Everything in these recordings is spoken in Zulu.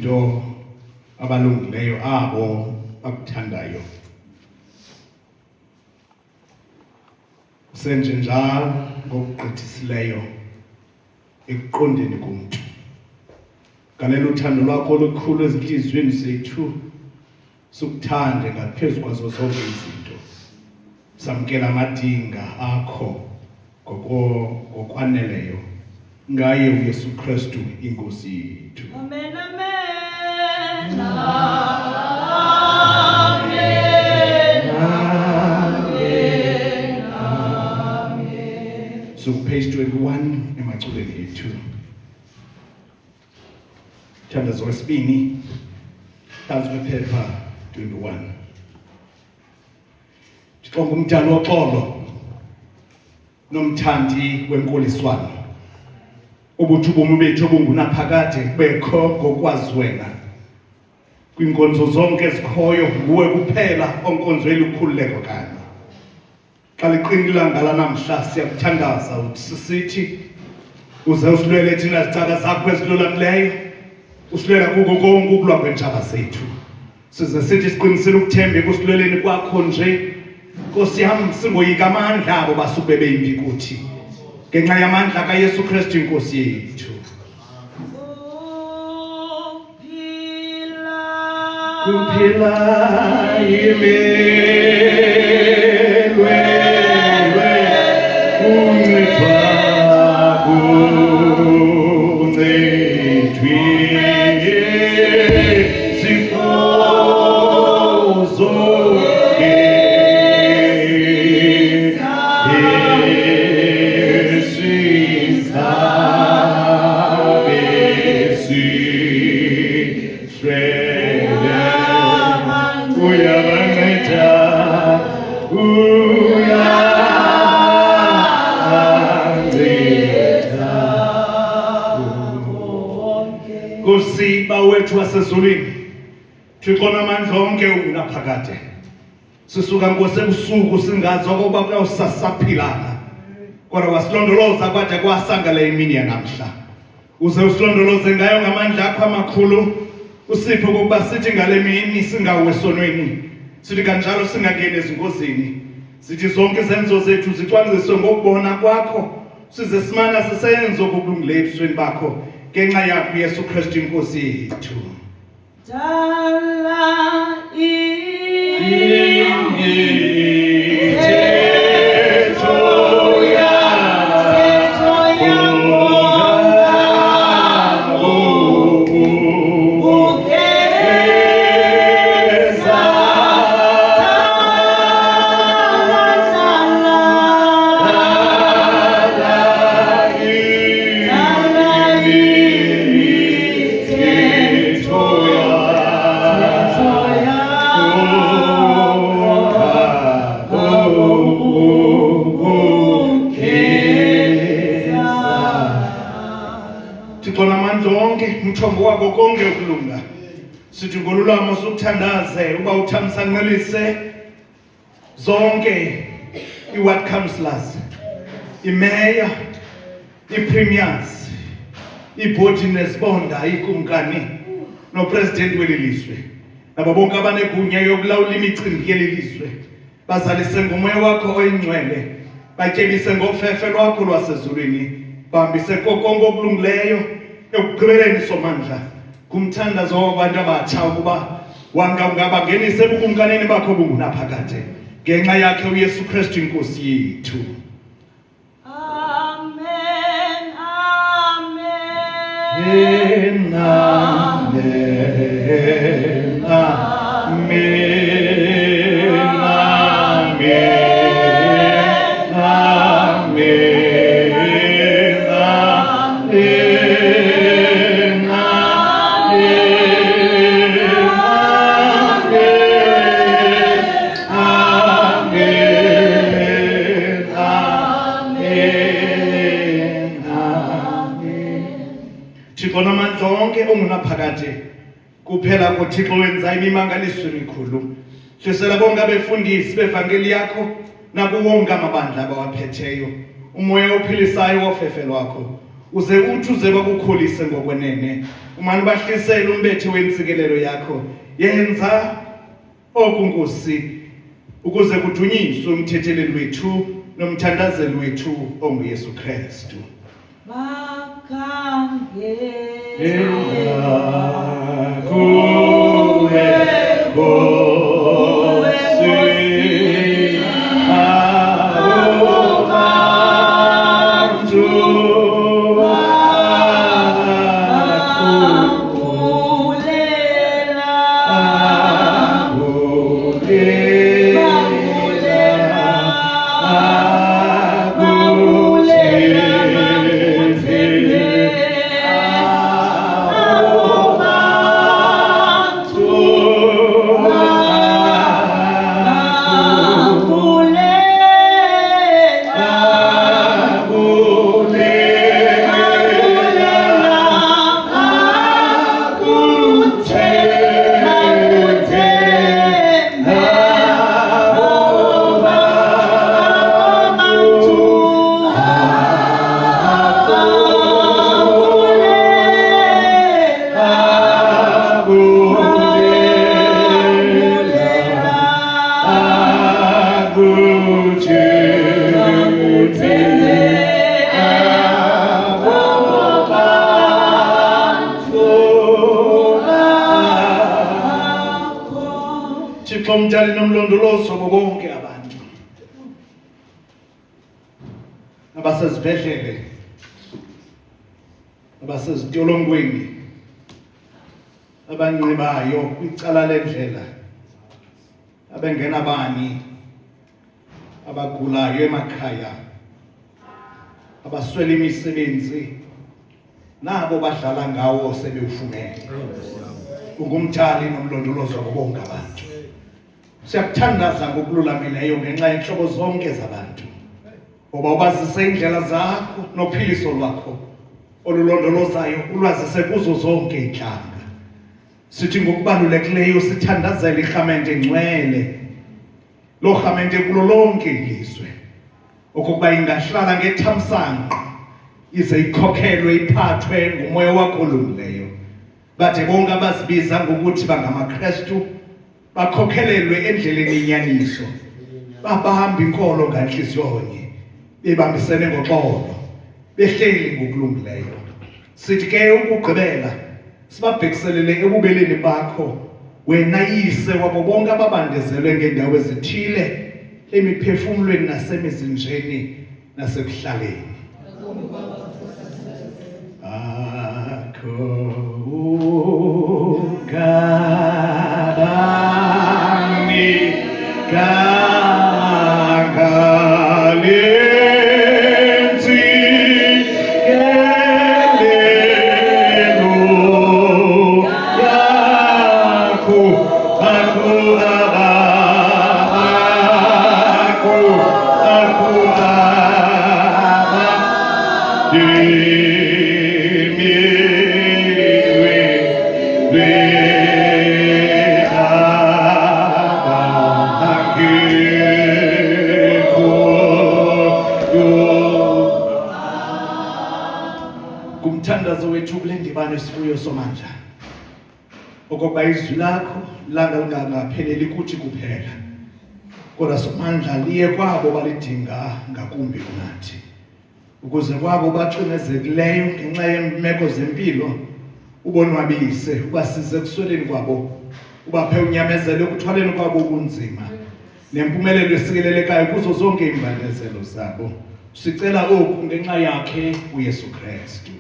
izinto abalungileyo abo akuthandayo. Senje njalo ngokugqithisileyo ekuqondeni komuntu. Galela uthando lwakho olukhulu ezinhliziyweni zethu, sukuthande ngaphezu kwazo zonke izinto. Samkela amadinga akho ngokwaneleyo ngaye uYesu Kristu inkosi yethu. Amen, amen. So page 21 emaculeni yethu. Thandazo wesibini phansi kwephepha 21. Thixo ngumdali woxolo nomthandi wenkoliswano. Ubuthi ubomi bethu obungunaphakade bekho ngokwazi wena. Kwinkonzo zonke ezikhoyo nguwe kuphela onkonzweni ukhululeko kanye. Xa liqina ilanga lanamhla siyakuthandaza uthi sisithi uze usilwele thina zicaka zakho ezilulamileyo, usilwela kuko konke ukulwa kweentshaba zethu. Size sithi siqinisile ukuthemba kusilweleni kwakho nje. Nkosi yam, singoyika amandla abo basube beyimbi kuthi ngenxa yamandla kaYesu Kristu inkosi yethu. Kuphila imelwe uncithwa kuncithwi zifozo Kusiba wethu wasezulwini, Thixo namandla onke ungunaphakade. Sisuka ngosebusuku singazi okokuba kuyawusasaphilana, kodwa wasilondoloza kwade kwasangala imini yanamhla. Uze usilondoloze ngayo ngamandla akho amakhulu, usiphe okokuba sithi ngale mini singawi esonweni, sithi kanjalo singangeni ezingozini. Sithi zonke izenzo zethu zicwangciswe ngokubona kwakho, size simana sisenzo kokulungileyo ebusweni bakho ngenxa yakho uYesu Kristu inkosi yethu. Umthombo wako konke ukulunga. Sithi ngolulamo sokuthandaze uba uthamsanqelise zonke i-ward councillors, imeya, i-premiers, ibhodi nesibonda, ikumkani, nopresident weli lizwe. Nabo bonke abanegunya yokulawula imicimbi yeli lizwe. Bazalise ngomoya wakho oyingcwele, batyebise ngofefe lwakho lwasezulwini, bahambise konke okulungileyo ekugqibeleni somandla kumthandazo wabantu abatsha ukuba wangangenise ebukumkanini bakho bungunaphakade ngenxa yakhe uYesu Kristu inkosi yethu. Amen, amen. Amen, amen. Thixo namandla onke ongunaphakade kuphela kuThixo wenza imimangaliso emikhulu. Hlisela bonke abefundisi bevangeli yakho nakuwo wonke amabandla abawaphetheyo, umoya ophilisayo wofefe lwakho uze uthi uze bakukholise ngokwenene umani bahlisele umbethe wentsikelelo yakho yenza oku Nkosi ukuze kudunyiswe umthetheleli wethu nomthandazeli wethu onguYesu Kristu. Thixo mdali nomlondolozo bonke abantu abasezibhedlele abasezitolongweni abancibayo kwicala lendlela abengena bani abagulayo emakhaya abaswele imisebenzi nabo badlala ngawo sebewufumene ungumthali nomlondolozo bonke abantu. Siyakuthandaza ngokululamileyo ngenxa yenhlobo zonke zabantu ngoba ubazise indlela zakho nophiliso lwakho olulondolozayo ulwazise kuzo zonke inhlanga. Sithi ngokubalulekileyo sithandazela irhamente ngcwele lo rhamente kulo lonke ilizwe okokuba ingahlala ngethamsanqa ize ikhokhelwe iphathwe ngumoya wakho olungileyo bade bonke abazibiza ngokuthi bangamaKristu bakhokhelelwe endleleni yenyaniso babahamba inkolo nganhliziyonye bebambisene ngoxolo behleli ngokulungileyo. Sithi ke ukugqibela sibabhekiselele ebubeleni bakho wena yise wabo bonke ababandezelwe ngendawo ezithile emiphefumulweni nasemizinjeni nasekuhlaleni kumthandazo wethu kule ndibano esikuyo somandla okokuba izwi lakho langa lingapheleli kuthi kuphela kodwa somandla liye kwabo balidinga ngakumbi kunathi ukuze kwabo baxinezekileyo ngenxa yeemeko zempilo ubonwabise ubasize kusweleni kwabo ubaphe unyamezelo ekuthwaleni kwabo ubunzima nempumelelo esikelelekayo kuzo zonke iimbandezelo zabo. Sicela oku ngenxa yakhe uYesu Kristu.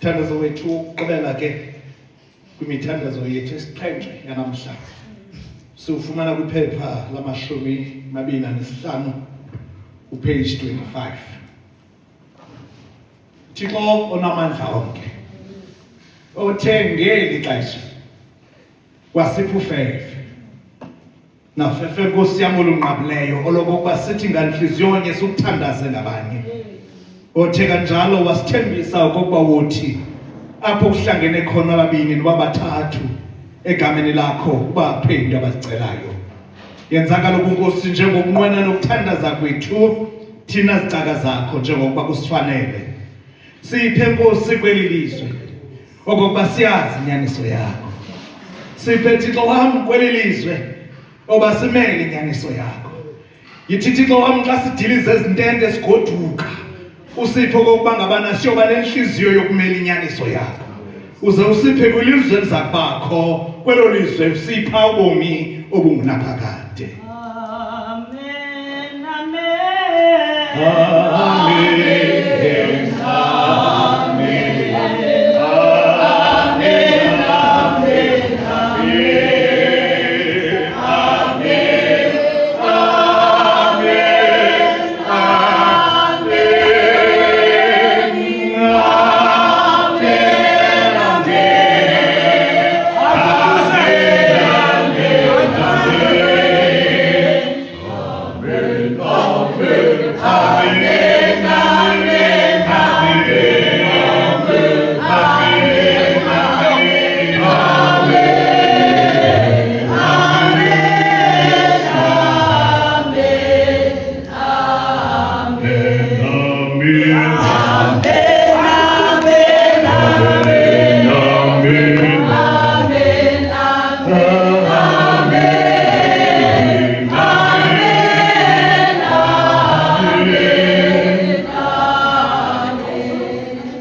Umthandazo wethu uqhubela ke kwimithandazo yethu esixhenxe yanamhla. Siwufumana kwiphepha lama-25 upage 25. Thixo onamandla onke, othe ngeli xesha wasipha ufefe, nafefe Nkosi yam olunqabileyo olokokuba sithi ngantliziyo sikuthandaze ngabanye. Othe kanjalo wasithembisa okokuba wothi apho kuhlangene khona ababini noba bathathu egameni lakho ubaphendule abazicelayo. Yenza kaloku Nkosi njengokunqwena nokuthandaza kwethu thina zicaka zakho njengokuba kusifanele. Siphe Nkosi kweli lizwe okokuba siyazi inyaniso yakho. Siphe Thixo wam kweli lizwe oba simele inyaniso yakho. Yithi Thixo wam xa sidilize ezintente sigoduka, usiphe okokuba ngabana siyoba nenhliziyo yokumela inyaniso yakho. Uze usiphe kwilizwe eliza kubakho, kwelo lizwe usipha ubomi obungunaphakade. Amen, amen.